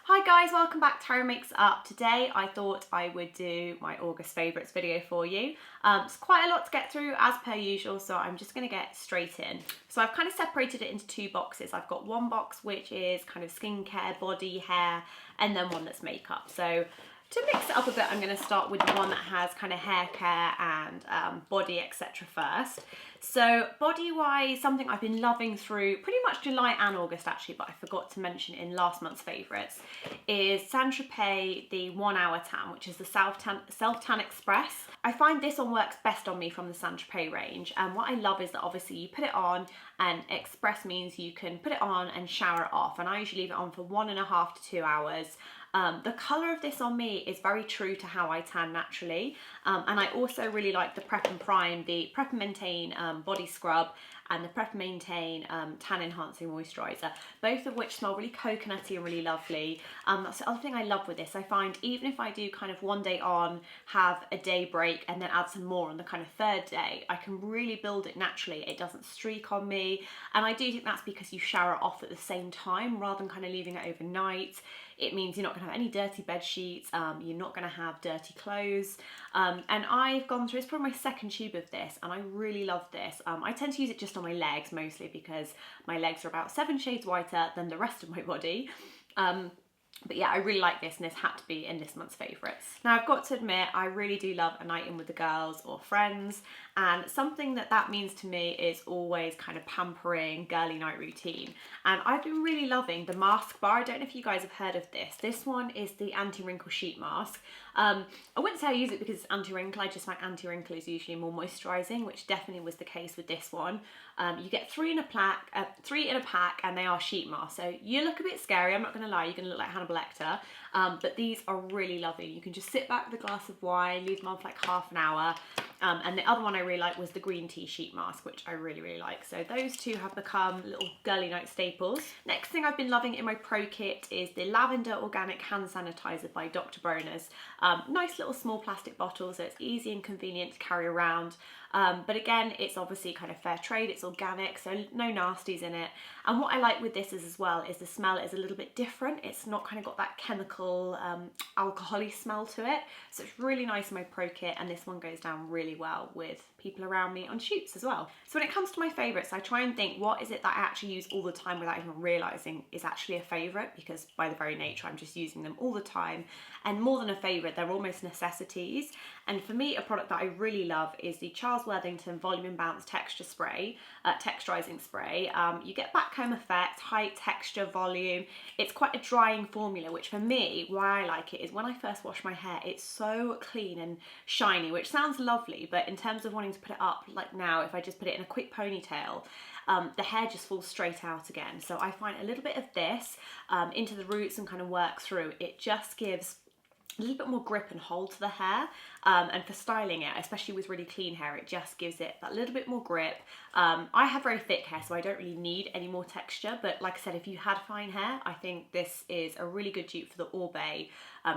Hi guys, welcome back to HarryMakesItUp. Today I thought I would do my August favourites video for you. It's quite a lot to get through as per usual, so I'm just going to get straight in. So I've kind of separated it into two boxes. I've got one box which is kind of skincare, body, hair, and then one that's makeup. So to mix it up a bit, I'm going to start with the one that has kind of hair care and body, etc. first. So body-wise, something I've been loving through pretty much July and August actually, but I forgot to mention in last month's favourites, is Tropez, the 1 Hour Tan, which is the Self-Tan Express. I find this one works best on me from the Tropez range, and what I love is that obviously you put it on, and Express means you can put it on and shower it off, and I usually leave it on for 1.5 to 2 hours. The colour of this on me is very true to how I tan naturally, and I also really like the Prep and Prime, the Prep and Maintain body scrub and the Prep and Maintain tan enhancing moisturiser, both of which smell really coconutty and really lovely. That's the other thing I love with this. I find even if I do kind of one day on, have a day break and then add some more on the kind of third day, I can really build it naturally. It doesn't streak on me, and I do think that's because you shower it off at the same time rather than kind of leaving it overnight. It means you're not going to have any dirty bed sheets, you're not going to have dirty clothes, and I've gone through, it's probably my second tube of this, and I really love this. I tend to use it just on my legs mostly because my legs are about 7 shades whiter than the rest of my body. But yeah, I really like this, and this had to be in this month's favourites. Now I've got to admit, I really do love a night in with the girls or friends, and something that means to me is always kind of pampering, girly night routine. And I've been really loving the mask bar. I don't know if you guys have heard of this. This one is the anti-wrinkle sheet mask. I wouldn't say I use it because it's anti-wrinkle, I just find anti-wrinkle is usually more moisturising, which definitely was the case with this one. You get 3 in a pack, and they are sheet masks. So you look a bit scary, I'm not going to lie, you're going to look like Hannibal Lecter, but these are really lovely. You can just sit back with a glass of wine, leave them on for like half an hour. And the other one I really like was the green tea sheet mask, which I really like. So those two have become little girly night staples. Next thing I've been loving in my pro kit is the Lavender Organic Hand Sanitizer by Dr. Bronzer's. Nice little small plastic bottle, so it's easy and convenient to carry around. But again, it's obviously kind of fair trade, it's organic, so no nasties in it. And what I like with this is as well is the smell is a little bit different. It's not kind of got that chemical, alcohol-y smell to it. So it's really nice in my pro kit, and this one goes down really well with people around me on shoots as well. So when it comes to my favourites, I try and think what is it that I actually use all the time without even realising is actually a favourite, because by the very nature I'm just using them all the time. And more than a favourite, they're almost necessities. And for me, a product that I really love is the Charles Worthington Volume and Bounce Texturizing Spray. You get back comb effect, height, texture, volume. It's quite a drying formula, which for me, why I like it is when I first wash my hair, it's so clean and shiny, which sounds lovely, but in terms of wanting to put it up, like now, if I just put it in a quick ponytail, the hair just falls straight out again. So I find a little bit of this into the roots and kind of work through. It just gives a little bit more grip and hold to the hair, and for styling it, especially with really clean hair, it just gives it that little bit more grip. I have very thick hair, so I don't really need any more texture, but like I said, if you had fine hair, I think this is a really good dupe for the Orbay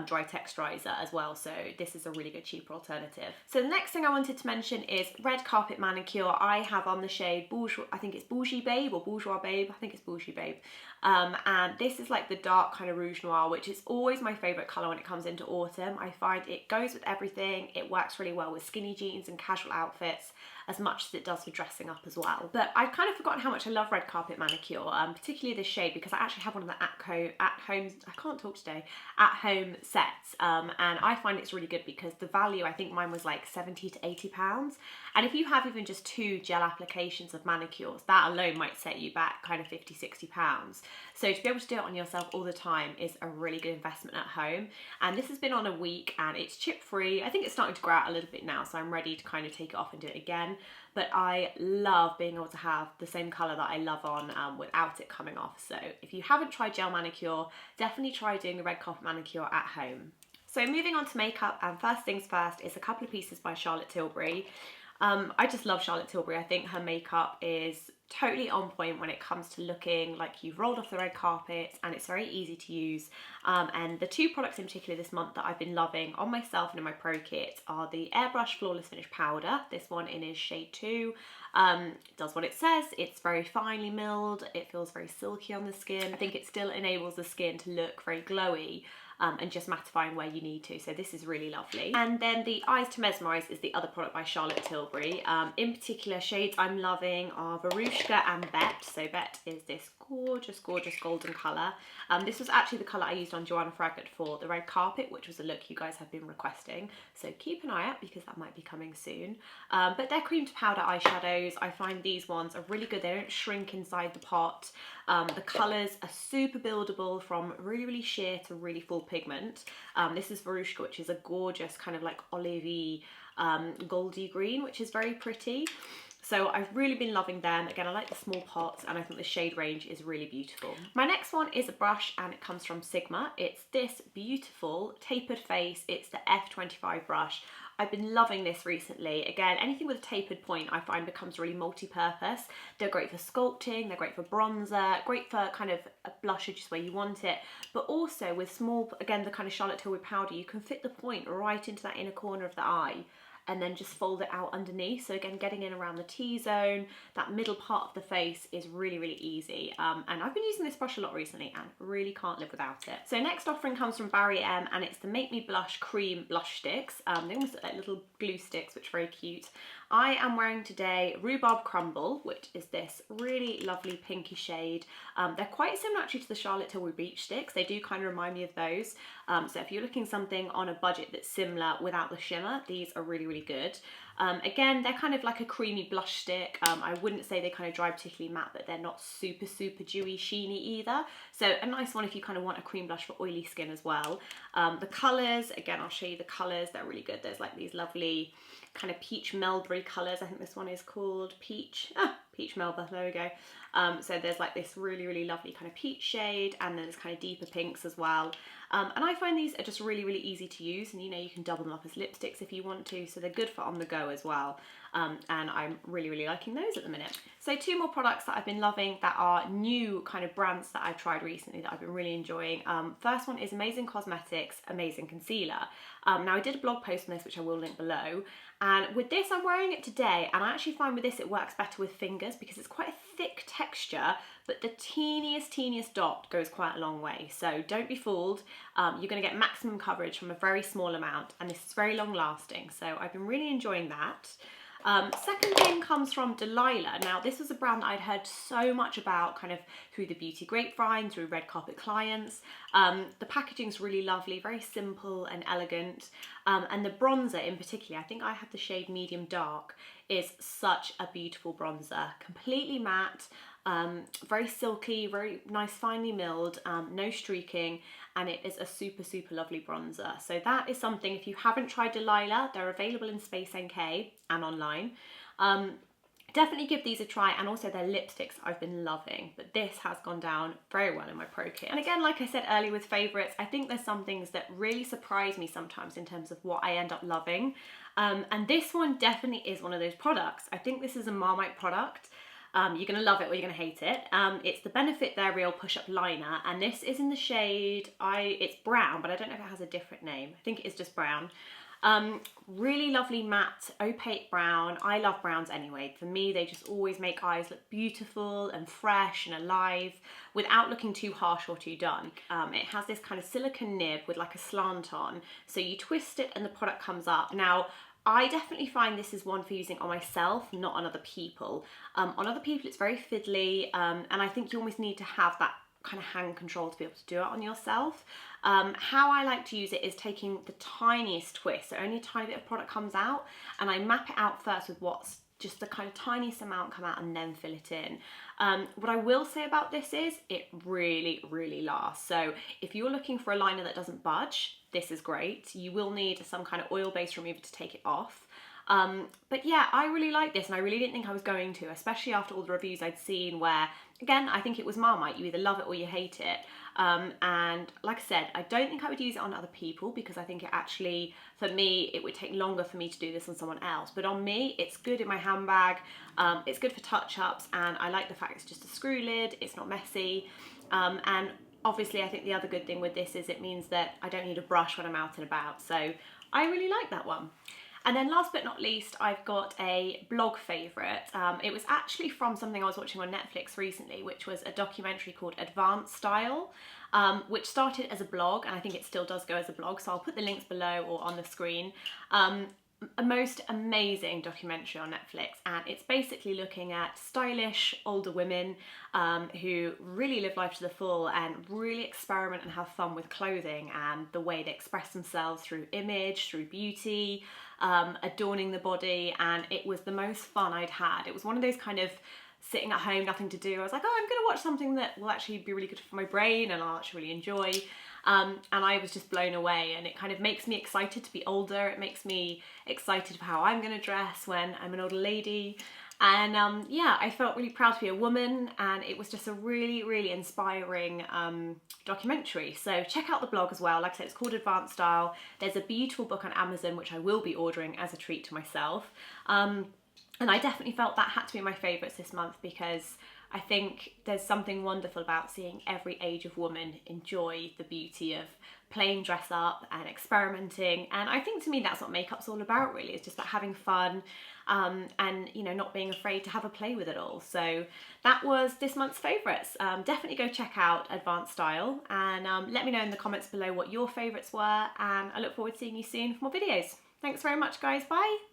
dry texturizer as well, so this is a really good cheaper alternative. So the next thing I wanted to mention is Red Carpet Manicure. I have on the shade Bourgeois, I think it's Bourgeois Babe or Bourgeois Babe, I think it's Bourgeois Babe. And this is like the dark kind of rouge noir, which is always my favourite colour when it comes into autumn. I find it goes with everything. It works really well with skinny jeans and casual outfits as much as it does for dressing up as well. But I've kind of forgotten how much I love Red Carpet Manicure, particularly this shade, because I actually have one of the at-home sets, and I find it's really good because the value, I think mine was like 70 to 80 pounds, and if you have even just 2 gel applications of manicures, that alone might set you back kind of 50, 60 pounds. So to be able to do it on yourself all the time is a really good investment at home. And this has been on a week and it's chip free. I think it's starting to grow out a little bit now, so I'm ready to kind of take it off and do it again. But I love being able to have the same colour that I love on without it coming off. So if you haven't tried gel manicure, definitely try doing the Red Carpet Manicure at home. So moving on to makeup, and first things first is a couple of pieces by Charlotte Tilbury. I just love Charlotte Tilbury. I think her makeup is totally on point when it comes to looking like you've rolled off the red carpet, and it's very easy to use. And the two products in particular this month that I've been loving on myself and in my pro kit are the Airbrush Flawless Finish Powder. This one is shade 2. It does what it says. It's very finely milled. It feels very silky on the skin. I think it still enables the skin to look very glowy. And just mattifying where you need to. So this is really lovely. And then the Eyes to Mesmerise is the other product by Charlotte Tilbury. In particular, shades I'm loving are Verushka and Bet. So Bet is this gorgeous, gorgeous golden colour. This was actually the colour I used on Joanna Fragment for the red carpet, which was a look you guys have been requesting. So keep an eye out because that might be coming soon. But they're cream to powder eyeshadows. I find these ones are really good. They don't shrink inside the pot. The colours are super buildable from really, really sheer to really full pigment. This is Verushka, which is a gorgeous kind of like olivey, goldy green, which is very pretty. So I've really been loving them. Again, I like the small pots and I think the shade range is really beautiful. My next one is a brush and it comes from Sigma. It's this beautiful tapered face. It's the F25 brush. I've been loving this recently. Again, anything with a tapered point I find becomes really multi-purpose. They're great for sculpting, they're great for bronzer, great for kind of a blusher just where you want it, but also with small, again, the kind of Charlotte Tilbury powder, you can fit the point right into that inner corner of the eye and then just fold it out underneath. So again, getting in around the T-zone, that middle part of the face is really, really easy. And I've been using this brush a lot recently and really can't live without it. So next offering comes from Barry M and it's the Make Me Blush Cream Blush Sticks. They almost look like little glue sticks, which are very cute. I am wearing today Rhubarb Crumble, which is this really lovely pinky shade. They're quite similar actually to the Charlotte Tilbury Beach Sticks. They do kind of remind me of those. So if you're looking something on a budget that's similar without the shimmer, these are really, really good. Again, they're kind of like a creamy blush stick. I wouldn't say they kind of dry particularly matte, but they're not super, super dewy, sheeny either. So a nice one if you kind of want a cream blush for oily skin as well. The colours, again, I'll show you the colours. They're really good. There's like these lovely kind of peach melberry colours. I think this one is called peach. Peach Melba, there we go. So there's like this really, really lovely kind of peach shade, and then there's kind of deeper pinks as well. And I find these are just really, really easy to use, and you know, you can double them up as lipsticks if you want to, so they're good for on the go as well. And I'm really, really liking those at the minute. So two more products that I've been loving that are new kind of brands that I've tried recently that I've been really enjoying. First one is Amazing Cosmetics Amazing Concealer. Now I did a blog post on this, which I will link below. And with this, I'm wearing it today, and I actually find with this it works better with fingers because it's quite a thick texture, but the teeniest dot goes quite a long way. So don't be fooled. You're going to get maximum coverage from a very small amount, and this is very long lasting. So I've been really enjoying that. Second thing comes from Delilah. Now this was a brand that I'd heard so much about kind of through the beauty grapevine, through red carpet clients. The packaging's really lovely, very simple and elegant. And the bronzer in particular, I think I have the shade medium dark, is such a beautiful bronzer. Completely matte, very silky, very nice finely milled, no streaking, and it is a super, super lovely bronzer. So that is something, if you haven't tried Delilah, they're available in Space NK and online. Definitely give these a try, and also their lipsticks I've been loving, but this has gone down very well in my pro kit. And again, like I said earlier with favourites, I think there's some things that really surprise me sometimes in terms of what I end up loving. And this one definitely is one of those products. I think this is a Marmite product. You're going to love it or you're going to hate it. It's the Benefit They're Real Push-Up Liner, and this is in the shade, it's brown, but I don't know if it has a different name. I think it is just brown. Really lovely matte opaque brown. I love browns anyway. For me, they just always make eyes look beautiful and fresh and alive without looking too harsh or too done. It has this kind of silicone nib with like a slant on, so you twist it and the product comes up. Now I definitely find this is one for using on myself, not on other people. On other people it's very fiddly, and I think you almost need to have that kind of hand control to be able to do it on yourself. How I like to use it is taking the tiniest twist, so only a tiny bit of product comes out, and I map it out first with what's just the kind of tiniest amount come out and then fill it in. What I will say about this is it really, really lasts. So if you're looking for a liner that doesn't budge, this is great. You will need some kind of oil-based remover to take it off. But yeah, I really like this, and I really didn't think I was going to, especially after all the reviews I'd seen where, again, I think it was Marmite, you either love it or you hate it. And like I said, I don't think I would use it on other people because I think it actually, for me, it would take longer for me to do this on someone else. But on me, it's good in my handbag, it's good for touch-ups, and I like the fact it's just a screw lid, it's not messy, and obviously I think the other good thing with this is it means that I don't need a brush when I'm out and about, so I really like that one. And then last but not least, I've got a blog favourite. It was actually from something I was watching on Netflix recently, which was a documentary called Advanced Style, which started as a blog, and I think it still does go as a blog, so I'll put the links below or on the screen. A most amazing documentary on Netflix, and it's basically looking at stylish older women who really live life to the full and really experiment and have fun with clothing and the way they express themselves through image, through beauty, adorning the body, and it was the most fun I'd had. It was one of those kind of sitting at home, nothing to do. I was like, oh, I'm gonna watch something that will actually be really good for my brain and I'll actually really enjoy. And I was just blown away, and it kind of makes me excited to be older. It makes me excited for how I'm gonna dress when I'm an older lady. And yeah, I felt really proud to be a woman, and it was just a really, really inspiring documentary. So check out the blog as well. Like I said, it's called Advanced Style. There's a beautiful book on Amazon, which I will be ordering as a treat to myself. And I definitely felt that had to be my favourites this month because I think there's something wonderful about seeing every age of woman enjoy the beauty of playing dress up and experimenting. And I think to me that's what makeup's all about, really. It's just about having fun and, you know, not being afraid to have a play with it all. So that was this month's favourites. Definitely go check out Advanced Style, and let me know in the comments below what your favourites were, and I look forward to seeing you soon for more videos. Thanks very much, guys. Bye.